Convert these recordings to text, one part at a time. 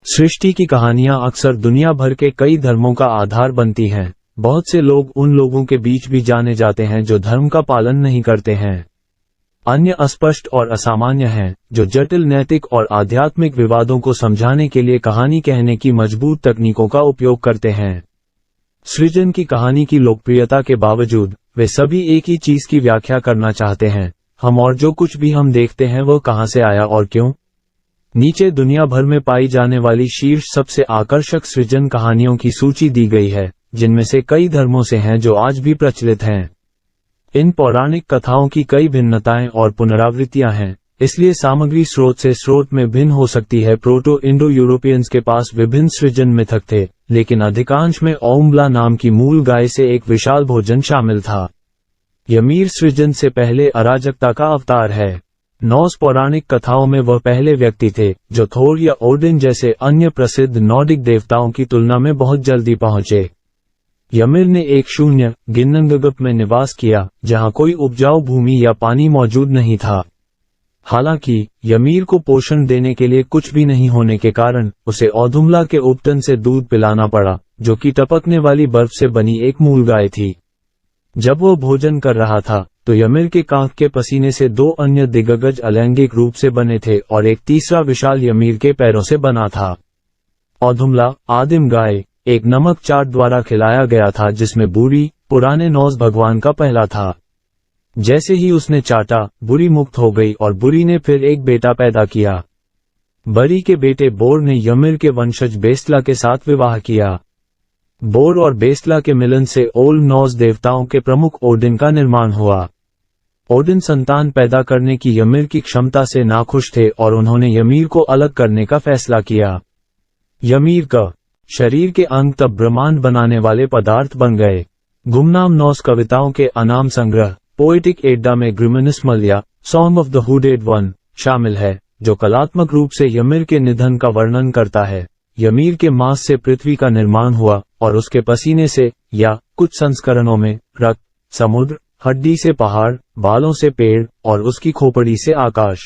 सृष्टि की कहानियां अक्सर दुनिया भर के कई धर्मों का आधार बनती हैं। बहुत से लोग उन लोगों के बीच भी जाने जाते हैं जो धर्म का पालन नहीं करते हैं। अन्य अस्पष्ट और असामान्य हैं, जो जटिल नैतिक और आध्यात्मिक विवादों को समझाने के लिए कहानी कहने की मजबूत तकनीकों का उपयोग करते हैं। सृजन की कहानी की लोकप्रियता के बावजूद वे सभी एक ही चीज की व्याख्या करना चाहते हैं, हम और जो कुछ भी हम देखते हैं वह कहां से आया और क्यों। नीचे दुनिया भर में पाई जाने वाली शीर्ष सबसे आकर्षक सृजन कहानियों की सूची दी गई है, जिनमें से कई धर्मों से हैं जो आज भी प्रचलित हैं। इन पौराणिक कथाओं की कई भिन्नताएं और पुनरावृत्तियां हैं, इसलिए सामग्री स्रोत से स्रोत में भिन्न हो सकती है। प्रोटो इंडो यूरोपियंस के पास विभिन्न सृजन मिथक थे, लेकिन अधिकांश में ओम्बला नाम की मूल गाय से एक विशाल भोजन शामिल था। ymir सृजन से पहले अराजकता का अवतार है। नॉर्स पौराणिक कथाओं में वह पहले व्यक्ति थे जो थोर या ओडिन जैसे अन्य प्रसिद्ध नॉर्डिक देवताओं की तुलना में बहुत जल्दी पहुंचे। ymir ने एक शून्य गिन्नंगगप में निवास किया, जहां कोई उपजाऊ भूमि या पानी मौजूद नहीं था। हालांकि ymir को पोषण देने के लिए कुछ भी नहीं होने के कारण उसे औधुमला के उपटन से दूध पिलाना पड़ा, जो कि टपकने वाली बर्फ से बनी एक मूल गाय थी। जब वह भोजन कर रहा था तो ymir के कांख के पसीने से दो अन्य दिग्गज अलैंगिक रूप से बने थे और एक तीसरा विशाल ymir के पैरों से बना था। औधुमला आदिम गाय एक नमक चाट द्वारा खिलाया गया था, जिसमें बुरी पुराने नॉर्स भगवान का पहला था। जैसे ही उसने चाटा, बुरी मुक्त हो गई और बुरी ने फिर एक बेटा पैदा किया। बरी के बेटे बोर ने ymir के वंशज बेस्टला के साथ विवाह किया। बोर और बेस्टला के मिलन से ओल्ड नॉर्स देवताओं के प्रमुख ओडिन का निर्माण हुआ। ओडिन संतान पैदा करने की ymir की क्षमता से नाखुश थे और उन्होंने ymir को अलग करने का फैसला किया। ymir का शरीर के अंग तब ब्रह्मांड बनाने वाले पदार्थ बन गए। गुमनाम नॉर्स कविताओं के अनाम संग्रह पोएटिक एड्डा में ग्रिमिनिस्मल या song of the hooded one शामिल है, जो कलात्मक रूप से ymir के निधन का वर्णन करता है। ymir के मांस से पृथ्वी का निर्माण हुआ और उसके पसीने से, या कुछ संस्करणों में रक्त, समुद्र, हड्डी से पहाड़, बालों से पेड़ और उसकी खोपड़ी से आकाश।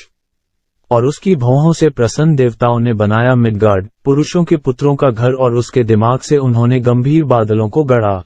और उसकी भौहों से प्रसन्न देवताओं ने बनाया मिडगार्ड, पुरुषों के पुत्रों का घर, और उसके दिमाग से उन्होंने गंभीर बादलों को गढ़ा।